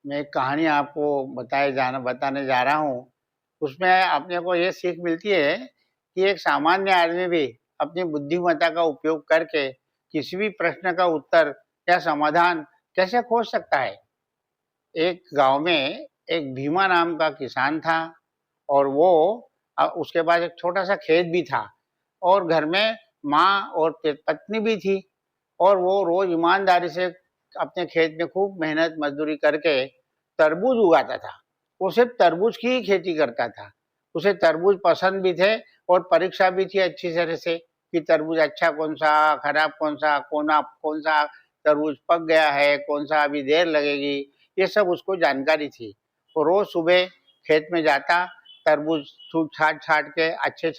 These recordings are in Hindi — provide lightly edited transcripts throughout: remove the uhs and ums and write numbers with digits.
मैं एक कहानी आपको बताने जा रहा हूँ। उसमें अपने को ये सीख मिलती है कि एक सामान्य आदमी भी अपनी बुद्धिमत्ता का उपयोग करके किसी भी प्रश्न का उत्तर या समाधान कैसे खोज सकता है। एक गांव में एक भीमा नाम का किसान था और वो उसके पास एक छोटा सा खेत भी था और घर में माँ और पत्नी भी थी और वो रोज ईमानदारी से अपने खेत में खूब मेहनत मजदूरी करके तरबूज उगाता था। वो सिर्फ तरबूज की ही खेती करता था। उसे तरबूज पसंद भी थे और परीक्षा भी थी अच्छी तरह से कि तरबूज अच्छा कौन सा, खराब कौन सा, कौन सा तरबूज पक गया है, कौन सा अभी देर लगेगी, ये सब उसको जानकारी थी। वो रोज सुबह खेत में जाता, तरबूज छाट छाट के अच्छे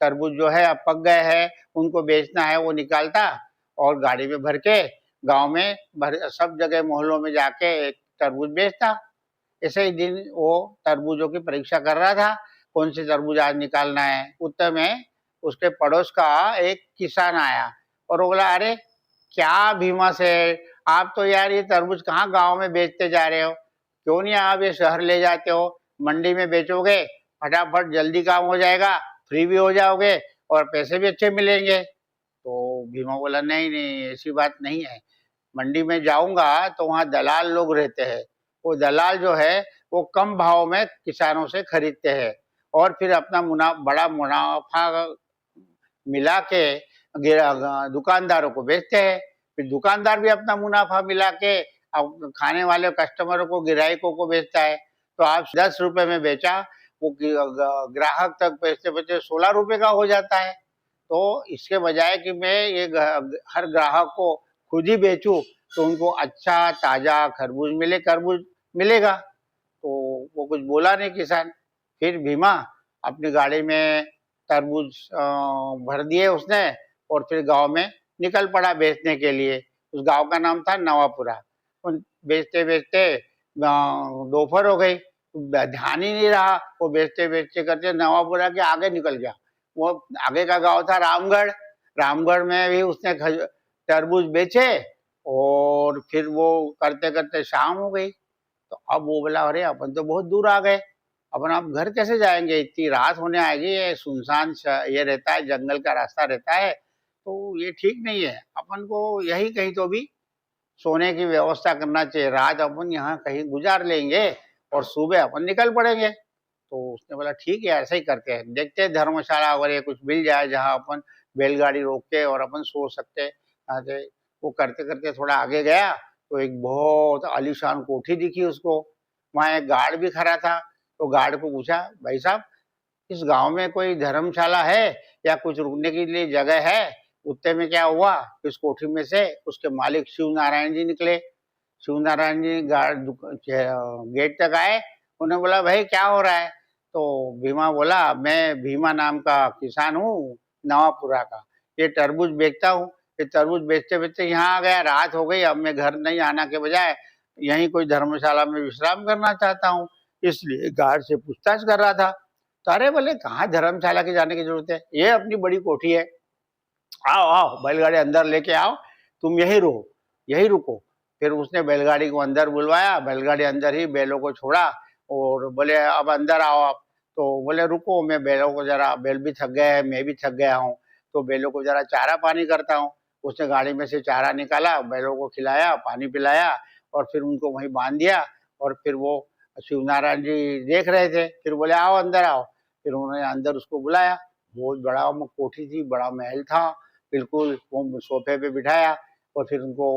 तरबूज जो है अब पक गए हैं, उनको बेचना है वो निकालता और गाड़ी में भर के गांव में सब जगह मोहल्लों में जाके तरबूज बेचता। ऐसे ही दिन वो तरबूजों की परीक्षा कर रहा था, कौन से तरबूज आज निकालना है। उतने में उसके पड़ोस का एक किसान आया और वो बोला, अरे क्या भीमा से, आप तो यार ये तरबूज कहाँ गांव में बेचते जा रहे हो, क्यों नहीं आप ये शहर ले जाते हो, मंडी में बेचोगे, फटाफट जल्दी काम हो जाएगा, फ्री भी हो जाओगे और पैसे भी अच्छे मिलेंगे। तो भीमा बोला, नहीं नहीं ऐसी बात नहीं है, मंडी में जाऊंगा तो वहां दलाल लोग रहते हैं। वो दलाल जो है वो कम भाव में किसानों से खरीदते हैं और फिर अपना बड़ा मुनाफा मिला के दुकानदारों को बेचते हैं। फिर दुकानदार भी अपना मुनाफा मिला के अब खाने वाले कस्टमरों को, ग्राहकों को बेचता है। तो आप 10 रुपए में बेचा, वो ग्राहक तक बेचते बेचते 16 रुपए का हो जाता है। तो इसके बजाय कि मैं ये हर ग्राहक को खुद ही बेचूं तो उनको अच्छा ताजा खरबूज तरबूज मिलेगा। तो वो कुछ बोला नहीं किसान। फिर भीमा अपनी गाड़ी में तरबूज भर दिए उसने और फिर गांव में निकल पड़ा बेचने के लिए। उस गांव का नाम था नवापुरा। उन बेचते बेचते दोपहर हो गई, ध्यान ही नहीं रहा, वो बेचते बेचते करते नवापुरा के आगे निकल गया। वो आगे का गांव था रामगढ़। रामगढ़ में भी उसने तरबूज बेचे और फिर वो करते करते शाम हो गई। तो अब वो बोला, अरे अपन तो बहुत दूर आ गए, अपन अब घर कैसे जाएंगे, इतनी रात होने आएगी, ये सुनसान ये रहता है, जंगल का रास्ता रहता है, तो ये ठीक नहीं है। अपन को यही कहीं तो भी सोने की व्यवस्था करना चाहिए, रात अपन यहाँ कहीं गुजार लेंगे और सुबह अपन निकल पड़ेंगे। तो उसने बोला, ठीक है ऐसा ही करते हैं, देखते हैं धर्मशाला वगैरह कुछ मिल जाए जहाँ अपन बैलगाड़ी रोक के और अपन सो सकते हैं। वो करते करते थोड़ा आगे गया तो एक बहुत आलीशान कोठी दिखी उसको। वहां एक गार्ड भी खड़ा था। तो गार्ड को पूछा, भाई साहब इस गांव में कोई धर्मशाला है या कुछ रुकने के लिए जगह है। उतने में क्या हुआ, इस कोठी में से उसके मालिक शिव नारायण जी निकले। शिव नारायण जी गार्ड गेट तक आए। उन्होंने बोला, भाई क्या हो रहा है। तो भीमा बोला, मैं भीमा नाम का किसान हूँ, नवापुरा का, ये तरबूज बेचता हूँ। ये तरबूज बेचते बेचते यहाँ आ गया, रात हो गई, अब मैं घर नहीं आना के बजाय यहीं कोई धर्मशाला में विश्राम करना चाहता हूँ, इसलिए गार्ड से पूछताछ कर रहा था। तो अरे बोले, कहाँ धर्मशाला के जाने की जरूरत है, ये अपनी बड़ी कोठी है, आओ आओ बैलगाड़ी अंदर लेके आओ, तुम यही रहो, यही रुको। फिर उसने बैलगाड़ी को अंदर बुलवाया, बैलगाड़ी अंदर ही बैलों को छोड़ा और बोले, अब अंदर आओ आप। तो बोले, रुको मैं बैलों को जरा, बैल भी थक गए हैं, मैं भी थक गया हूँ, तो बैलों को जरा चारा पानी करता हूँ। उसने गाड़ी में से चारा निकाला, बैलों को खिलाया, पानी पिलाया और फिर उनको वहीं बांध दिया। और फिर वो शिव नारायण जी देख रहे थे, फिर बोले, आओ अंदर आओ। फिर उन्होंने अंदर उसको बुलाया। बहुत बड़ा कोठी थी, बड़ा महल था बिल्कुल। वो सोफे पे बिठाया और फिर उनको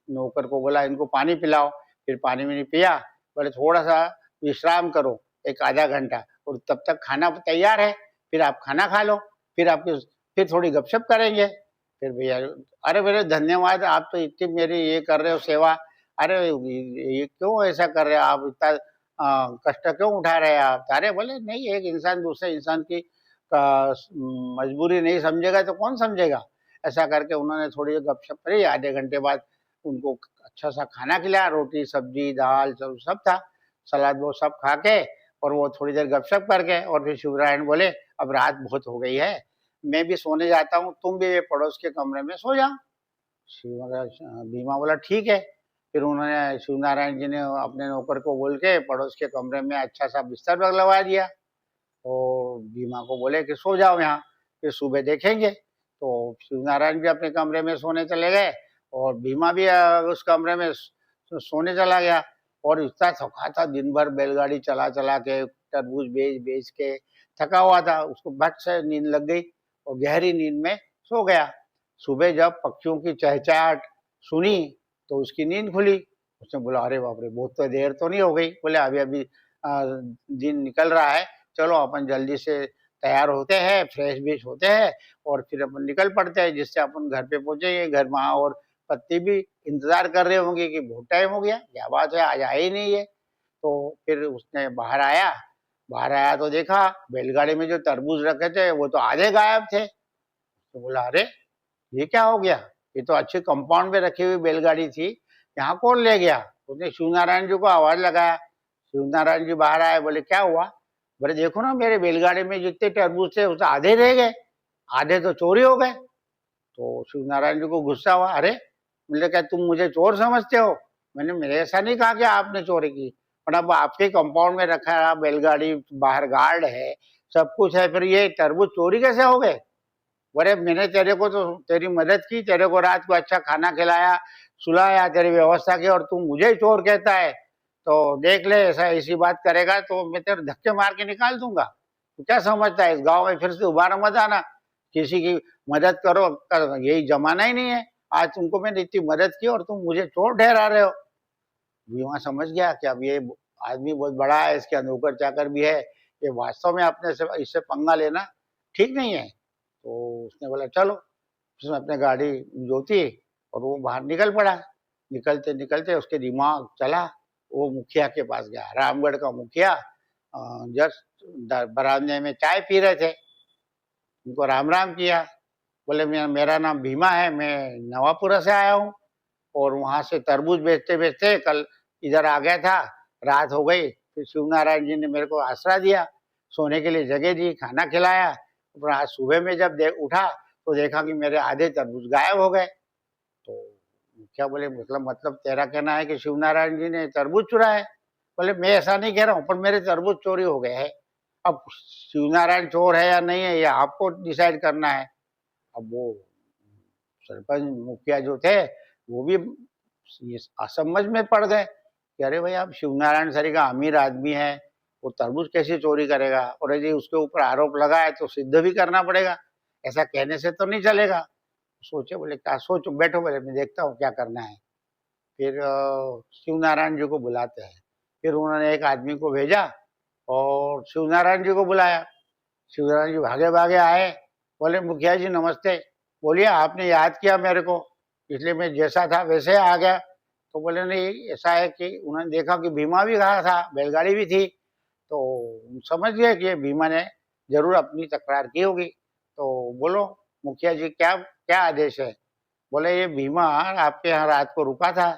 नौकर को बोला, इनको पानी पिलाओ। फिर पानी मैंने पिया। बोले, थोड़ा सा विश्राम करो, एक आधा घंटा, और तब तक खाना तैयार है, फिर आप खाना खा लो, फिर आपकी फिर थोड़ी गपशप करेंगे। फिर भैया, अरे मेरे धन्यवाद, आप तो इतनी मेरी ये कर रहे हो सेवा। अरे ये क्यों ऐसा कर रहे हो आप, इतना कष्ट क्यों उठा रहे हैं आप। अरे बोले, नहीं, एक इंसान दूसरे इंसान की मजबूरी नहीं समझेगा तो कौन समझेगा। ऐसा करके उन्होंने थोड़ी गपशप करी। आधे घंटे बाद उनको अच्छा सा खाना खिलाया, रोटी सब्जी दाल सब सब था, सलाद वो सब खा के और वो थोड़ी देर गपशप करके और फिर शिवरायन बोले, अब रात बहुत हो गई है, मैं भी सोने जाता हूँ, तुम भी ये पड़ोस के कमरे में सो जाओ। शिव भीमा बोला, ठीक है। फिर उन्होंने शिवनारायण जी ने अपने नौकर को बोल के पड़ोस के कमरे में अच्छा सा बिस्तर लगवा दिया और भीमा को बोले कि सो जाओ यहाँ, फिर सुबह देखेंगे। तो शिवनारायण भी अपने कमरे में सोने चले गए और भीमा भी उस कमरे में सोने चला गया। और इतना थका था, दिन भर बैलगाड़ी चला चला के, तरबूज बेच बेच के थका हुआ था, उसको भट से नींद लग गई और गहरी नींद में सो गया। सुबह जब पक्षियों की चहचहाट सुनी तो उसकी नींद खुली। उसने बोला अरे बाप रे, बहुत तो देर तो नहीं हो गई? बोले अभी अभी दिन निकल रहा है, चलो अपन जल्दी से तैयार होते हैं, फ्रेश व्रेश होते हैं और फिर अपन निकल पड़ते हैं, जिससे अपन घर पे पहुंचेंगे। घर माँ और पत्नी भी इंतजार कर रहे होंगे कि बहुत टाइम हो गया, क्या बात है, आज आए ही नहीं है। तो फिर उसने बाहर आया तो देखा बैलगाड़ी में जो तरबूज रखे थे वो तो आधे गायब थे। तो बोला अरे ये क्या हो गया, ये तो अच्छे कंपाउंड में रखी हुई बैलगाड़ी थी, यहाँ कौन ले गया? उसने शिवनारायण जी को आवाज लगाया। शिवनारायण जी बाहर आए, बोले क्या हुआ? बोले देखो ना, मेरे बैलगाड़ी में जितने तरबूज थे उससे आधे रह गए, आधे तो चोरी हो गए। तो शिवनारायण जी को गुस्सा हुआ, अरे बोले क्या तुम मुझे चोर समझते हो? मैंने ऐसा नहीं कहा कि आपने चोरी की, पर अब आपके कंपाउंड में रखा है बैलगाड़ी, बाहर गार्ड है, सब कुछ है, फिर ये तरबूज चोरी कैसे हो गए? बोले मैंने तेरे को तो तेरी मदद की, तेरे को रात को अच्छा खाना खिलाया, सुलाया, तेरी व्यवस्था की, और तू मुझे ही चोर कहता है? तो देख ले, ऐसा ऐसी बात करेगा तो मैं तेरे धक्के मार के निकाल दूंगा। तू क्या समझता है, इस गांव में फिर से दोबारा मत आना, किसी की मदद करो, यही जमाना ही नहीं है। आज तुमको मैंने इतनी मदद की और तुम मुझे चोर ठहरा रहे हो। वहां समझ गया कि अब ये आदमी बहुत बड़ा है, इसके नौकर चाकर भी है, ये वास्तव में अपने से इससे पंगा लेना ठीक नहीं है। तो उसने बोला चलो, उसने अपने गाड़ी जोती और वो बाहर निकल पड़ा। निकलते निकलते उसके दिमाग चला, वो मुखिया के पास गया, रामगढ़ का मुखिया। जस्ट बरामदे में चाय पी रहे थे, उनको राम राम किया। बोले मेरा नाम भीमा है, मैं नवापुरा से आया हूँ और वहां से तरबूज बेचते बेचते कल इधर आ गया था, रात हो गई, फिर शिवनारायण जी ने मेरे को आसरा दिया, सोने के लिए जगह दी, खाना खिलाया। पर आज सुबह में जब उठा तो देखा कि मेरे आधे तरबूज गायब हो गए। तो क्या बोले, मतलब तेरा कहना है कि शिवनारायण जी ने तरबूज चुराए? बोले मैं ऐसा नहीं कह रहा हूँ, पर मेरे तरबूज चोरी हो गए हैं। अब शिवनारायण चोर है या नहीं है, ये आपको डिसाइड करना है। अब वो सरपंच मुखिया जो थे वो भी असमझ में पड़ गए कि अरे भाई, आप शिवनारायण सरी का अमीर आदमी है, वो तरबूज कैसे चोरी करेगा, और यदि उसके ऊपर आरोप लगा है तो सिद्ध भी करना पड़ेगा, ऐसा कहने से तो नहीं चलेगा। सोचे, बोले क्या सोचो, बैठो, बोले मैं देखता हूँ क्या करना है। फिर शिवनारायण जी को बुलाते हैं। फिर उन्होंने एक आदमी को भेजा और शिवनारायण जी को बुलाया। शिवनारायण जी भागे भागे आए, बोले मुखिया जी नमस्ते, बोलिए आपने याद किया मेरे को, इसलिए मैं जैसा था वैसे आ गया। तो बोले नहीं, ऐसा है कि उन्होंने देखा कि भीमा भी खड़ा था, बैलगाड़ी भी थी, तो समझ गए कि ये भीमा ने जरूर अपनी तकरार की होगी। तो बोलो मुखिया जी, क्या क्या आदेश है? बोले ये भीमा आपके यहाँ रात को रुका था।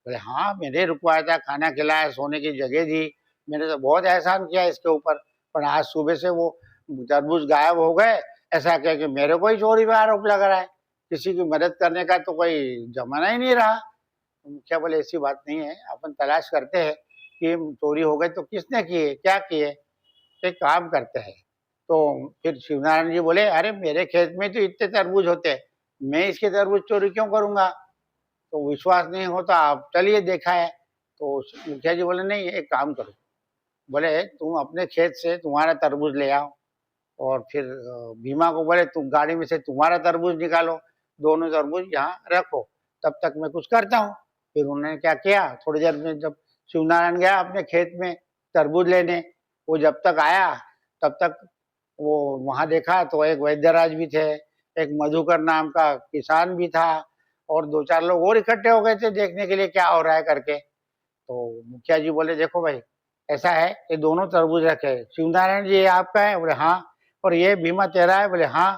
बोले हाँ, मैंने रुकवाया था, खाना खिलाया, सोने की जगह दी, मैंने तो बहुत एहसान किया इसके ऊपर, पर आज सुबह से वो तरबूज गायब हो गए, ऐसा कह के मेरे को ही चोरी का आरोप लग रहा है, किसी की मदद करने का तो कोई जमाना ही नहीं रहा। तो मुखिया बोले ऐसी बात नहीं है, अपन तलाश करते हैं कि चोरी हो गई तो किसने किए, क्या किए, एक काम करते हैं। तो फिर शिवनारायण जी बोले अरे मेरे खेत में तो इतने तरबूज होते हैं, मैं इसके तरबूज चोरी क्यों करूंगा? तो विश्वास नहीं होता, आप चलिए देखा है। तो मुखिया जी बोले नहीं, एक काम करो, बोले तुम अपने खेत से तुम्हारा तरबूज ले आओ, और फिर भीमा को बोले तुम गाड़ी में से तुम्हारा तरबूज निकालो, दोनों तरबूज यहाँ रखो, तब तक मैं कुछ करता हूँ। फिर उन्होंने क्या किया, थोड़ी देर में जब शिवनारायण गया अपने खेत में तरबूज लेने, वो जब तक आया तब तक वो वहां देखा तो एक वैद्यराज भी थे, एक मधुकर नाम का किसान भी था, और दो चार लोग और इकट्ठे हो गए थे देखने के लिए क्या हो रहा है करके। तो मुखिया जी बोले देखो भाई, ऐसा है, ये दोनों तरबूज रखे, शिवनारायण जी ये आपका है? बोले हाँ। और ये भीमा तेरा है? बोले हाँ।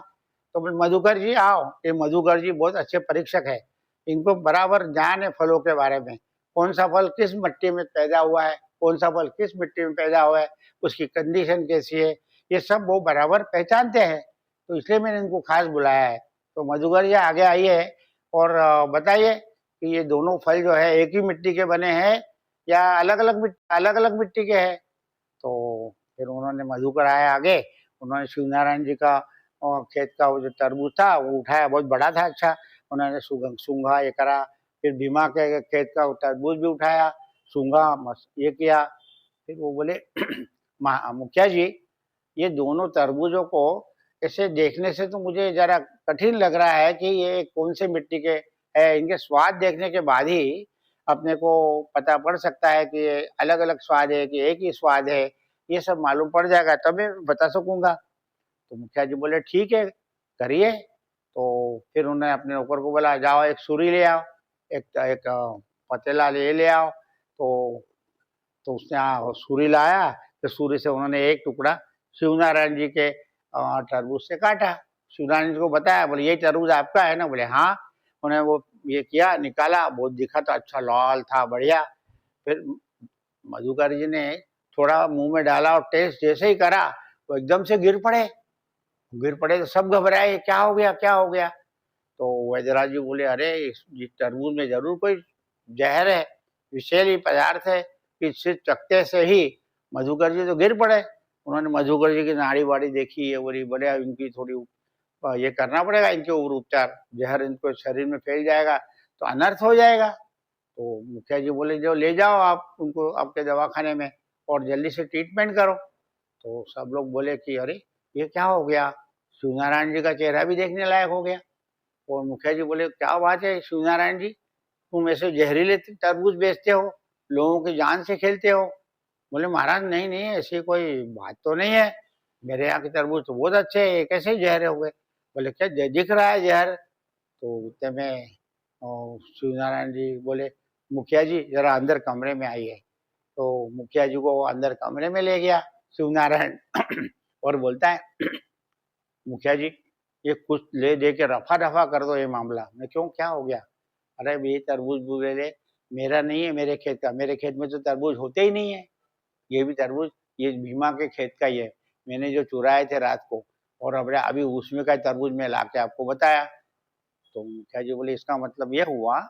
तो बोले मधुकर जी आओ, ये मधुकर जी बहुत अच्छे परीक्षक है, इनको बराबर ज्ञान है फलों के बारे में, कौन सा फल किस मिट्टी में पैदा हुआ है, कौन सा फल किस मिट्टी में पैदा हुआ है, उसकी कंडीशन कैसी है, ये सब वो बराबर पहचानते हैं, तो इसलिए मैंने इनको खास बुलाया है। तो मधुकर जी आगे आइए और बताइए कि ये दोनों फल जो है एक ही मिट्टी के बने हैं या अलग अलग मिट्टी के हैं। तो फिर उन्होंने मधुकर आए आगे, उन्होंने शिवनारायण जी का खेत का वो जो तरबूज था वो उठाया, बहुत बड़ा था। अच्छा, उन्होंने सूंघा ये करा, फिर भीमा के खेत का तरबूज भी उठाया, सूंघा, ये किया। फिर वो बोले मुखिया जी, ये दोनों तरबूजों को ऐसे देखने से तो मुझे जरा कठिन लग रहा है कि ये कौन से मिट्टी के है। इनके स्वाद देखने के बाद ही अपने को पता पड़ सकता है कि ये अलग अलग स्वाद है कि एक ही स्वाद है, ये सब मालूम पड़ जाएगा तब मैं बता सकूंगा। तो मुखिया जी बोले ठीक है, करिए। तो फिर उन्होंने अपने नौकर को बोला, जाओ एक सुरी ले आओ, एक पतीला ले आओ। तो उसने सुरी लाया, तो सुरी से उन्होंने एक टुकड़ा शिवनारायण जी के तरबूज से काटा। शिवनारायण जी को बताया, बोले ये तरबूज आपका है ना? बोले हाँ। उन्होंने वो ये किया, निकाला, बहुत दिखा तो अच्छा लाल था, बढ़िया। फिर मधुकर जी ने थोड़ा मुंह में डाला और टेस्ट जैसे ही करा तो एकदम से गिर पड़े तो सब घबराए, क्या हो गया, क्या हो गया? तो वैद्यराज जी बोले, अरे इस तरबूज में जरूर कोई जहर है, विषैली पदार्थ है। कि सिर्फ चखते से ही मधुकर जी तो गिर पड़े। उन्होंने मधुकर जी की नाड़ी वाड़ी देखी, ये बोली, बोले इनकी थोड़ी ये करना पड़ेगा, इनके ऊपर उपचार, जहर इनको शरीर में फैल जाएगा तो अनर्थ हो जाएगा। तो मुखिया जी बोले, जो ले जाओ आप उनको आपके दवाखाने में और जल्दी से ट्रीटमेंट करो। तो सब लोग बोले कि अरे ये क्या हो गया, शिवनारायण जी का चेहरा भी देखने लायक हो गया। और मुखिया जी बोले, क्या बात है शिवनारायण जी, तुम ऐसे जहरीले तरबूज बेचते हो, लोगों की जान से खेलते हो? बोले, महाराज नहीं नहीं, ऐसी कोई बात तो नहीं है, मेरे यहाँ के तरबूज तो बहुत अच्छे हैं, ये कैसे जहर हो गए? बोले, क्या दिख रहा है जहर? तो उतने में शिवनारायण जी बोले, मुखिया जी जरा अंदर कमरे में आइए। तो मुखिया जी को अंदर कमरे में ले गया शिवनारायण और बोलता है, मुखिया जी ये कुछ ले दे के रफा दफा कर दो ये मामला। मैं, क्यों, क्या हो गया? अरे ये तरबूज बुरे, मेरा नहीं है, मेरे खेत का, मेरे खेत में तो तरबूज होते ही नहीं है। ये भी तरबूज ये भीमा के खेत का ही है, मैंने जो चुराए थे रात को, और अभी उसमें का तरबूज में लाके आपको बताया। तो मुखिया जी बोले, इसका मतलब ये हुआ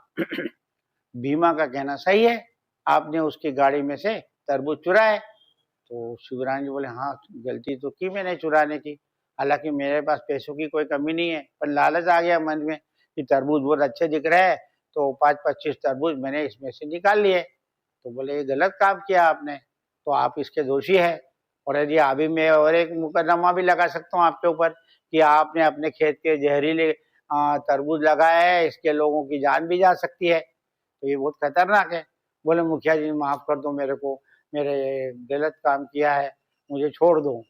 भीमा का कहना सही है, आपने उसकी गाड़ी में से तरबूज चुराए। तो शिवराम जी बोले, हाँ गलती तो की मैंने चुराने की, हालांकि मेरे पास पैसों की कोई कमी नहीं है, पर लालच आ गया मन में कि तरबूज बहुत अच्छे दिख रहे हैं, तो 5-25 तरबूज मैंने इसमें से निकाल लिए। तो बोले, ये गलत काम किया आपने, तो आप इसके दोषी है, और यदि अभी मैं और एक मुकदमा भी लगा सकता हूँ आपके ऊपर कि आपने अपने खेत के जहरीले तरबूज लगाए हैं, इसके लोगों की जान भी जा सकती है, तो ये बहुत खतरनाक है। बोले, मुखिया जी माफ कर दो मेरे को, मेरे गलत काम किया है, मुझे छोड़ दो।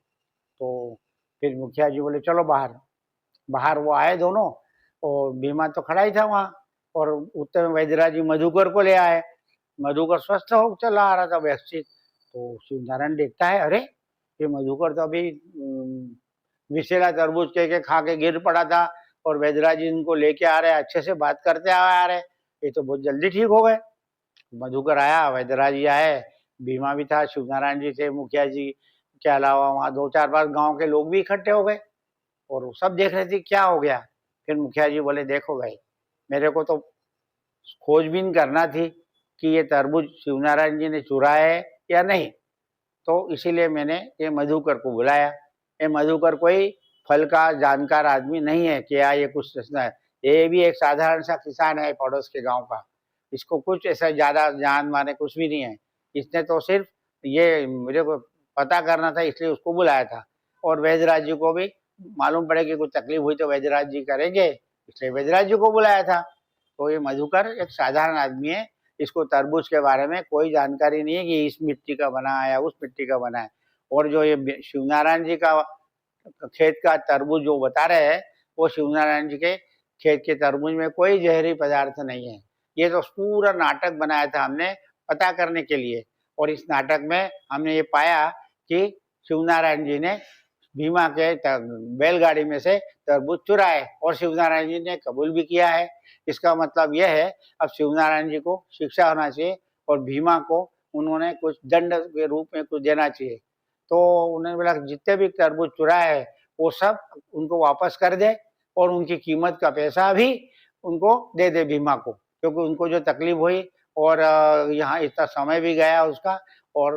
तो फिर मुखिया जी बोले, चलो बाहर। बाहर वो आए दोनों, और भीमा तो खड़ा ही था वहां, और उत्तर में वैद्यराज जी मधुकर को ले आए। मधुकर स्वस्थ हो चला आ रहा था व्यवस्थित। तो शिवनारायण देखता है, अरे ये मधुकर तो अभी विषैला तरबूज के खा के गिर पड़ा था, और वैद्यराज जी इनको लेके आ रहे, अच्छे से बात करते आ रहे, ये तो बहुत जल्दी ठीक हो गए। मधुकर आया, वैद्यराज जी आए, भीमा भी था, शिवनारायण जी थे, मुखिया जी के अलावा वहां 2-4 गांव के लोग भी इकट्ठे हो गए, और वो सब देख रहे थे क्या हो गया। फिर मुखिया जी बोले, देखो भाई, मेरे को तो खोजबीन करना थी कि ये तरबूज शिवनारायण जी ने चुराया है या नहीं, तो इसीलिए मैंने ये मधुकर को बुलाया। ये मधुकर कोई फल का जानकार आदमी नहीं है कि ये कुछ रचना है, ये भी एक साधारण सा किसान है पड़ोस के गांव का, इसको कुछ ऐसा ज्यादा जान माने कुछ भी नहीं है। इसने तो सिर्फ ये मुझे को पता करना था, इसलिए उसको बुलाया था, और वैद्यराज जी को भी मालूम पड़े कि कुछ तकलीफ हुई तो वैद्यराज जी करेंगे, इसलिए वैद्यराज जी को बुलाया था। तो ये मधुकर एक साधारण आदमी है, इसको तरबूज के बारे में कोई जानकारी नहीं है कि इस मिट्टी का बना है या उस मिट्टी का बना है। और जो ये शिवनारायण जी का खेत का तरबूज जो बता रहे हैं, वो शिवनारायण जी के खेत के तरबूज में कोई जहरी पदार्थ नहीं है। ये तो पूरा नाटक बनाया था हमने पता करने के लिए, और इस नाटक में हमने ये पाया कि शिवनारायण जी ने भीमा के बैलगाड़ी में से तरबूज चुराए, और शिवनारायण जी ने कबूल भी किया है। इसका मतलब यह है, अब शिवनारायण जी को शिक्षा होना चाहिए, और भीमा को उन्होंने कुछ दंड के रूप में कुछ देना चाहिए। तो उन्होंने बोला जितने भी तरबूज चुराए है वो सब उनको वापस कर दे, और उनकी कीमत का पैसा भी उनको दे दे भीमा को। क्योंकि उनको जो तकलीफ हुई और यहाँ इतना समय भी गया उसका। और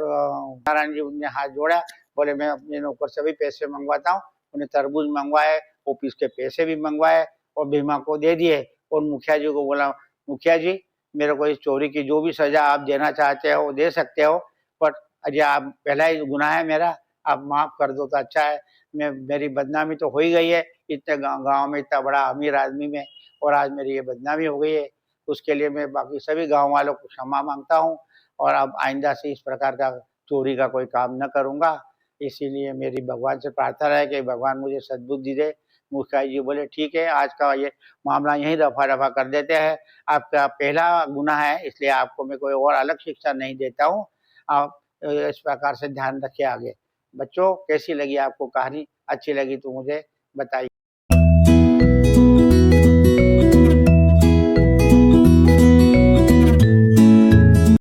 नारायण जी उनने हाथ जोड़ा, बोले मैं अपने नौकर से भी पैसे मंगवाता हूँ। उन्हें तरबूज मंगवाए, ऑफिस के पैसे भी मंगवाए और भीमा को दे दिए। और मुखिया जी को बोला, मुखिया जी मेरे को इस चोरी की जो भी सजा आप देना चाहते हो दे सकते हो, पर अजय आप पहला ही गुनाह है मेरा, आप माफ कर दो तो अच्छा है। मेरी बदनामी तो हो ही गई है इतने गांव में, इतना बड़ा अमीर आदमी में, और आज मेरी ये बदनामी हो गई है। उसके लिए मैं बाकी सभी गांव वालों को क्षमा मांगता हूँ और अब आइंदा से इस प्रकार का चोरी का कोई काम न करूंगा। इसीलिए मेरी भगवान से प्रार्थना है कि भगवान मुझे सद्बुद्धि दे। मुखिया जी बोले ठीक है, आज का ये मामला यहीं रफा दफा कर देते हैं। आपका पहला गुनाह है, इसलिए आपको मैं कोई और अलग शिक्षा नहीं देता हूँ। आप इस प्रकार से ध्यान रखिए आगे। बच्चों कैसी लगी आपको कहानी? अच्छी लगी तो मुझे बताइए।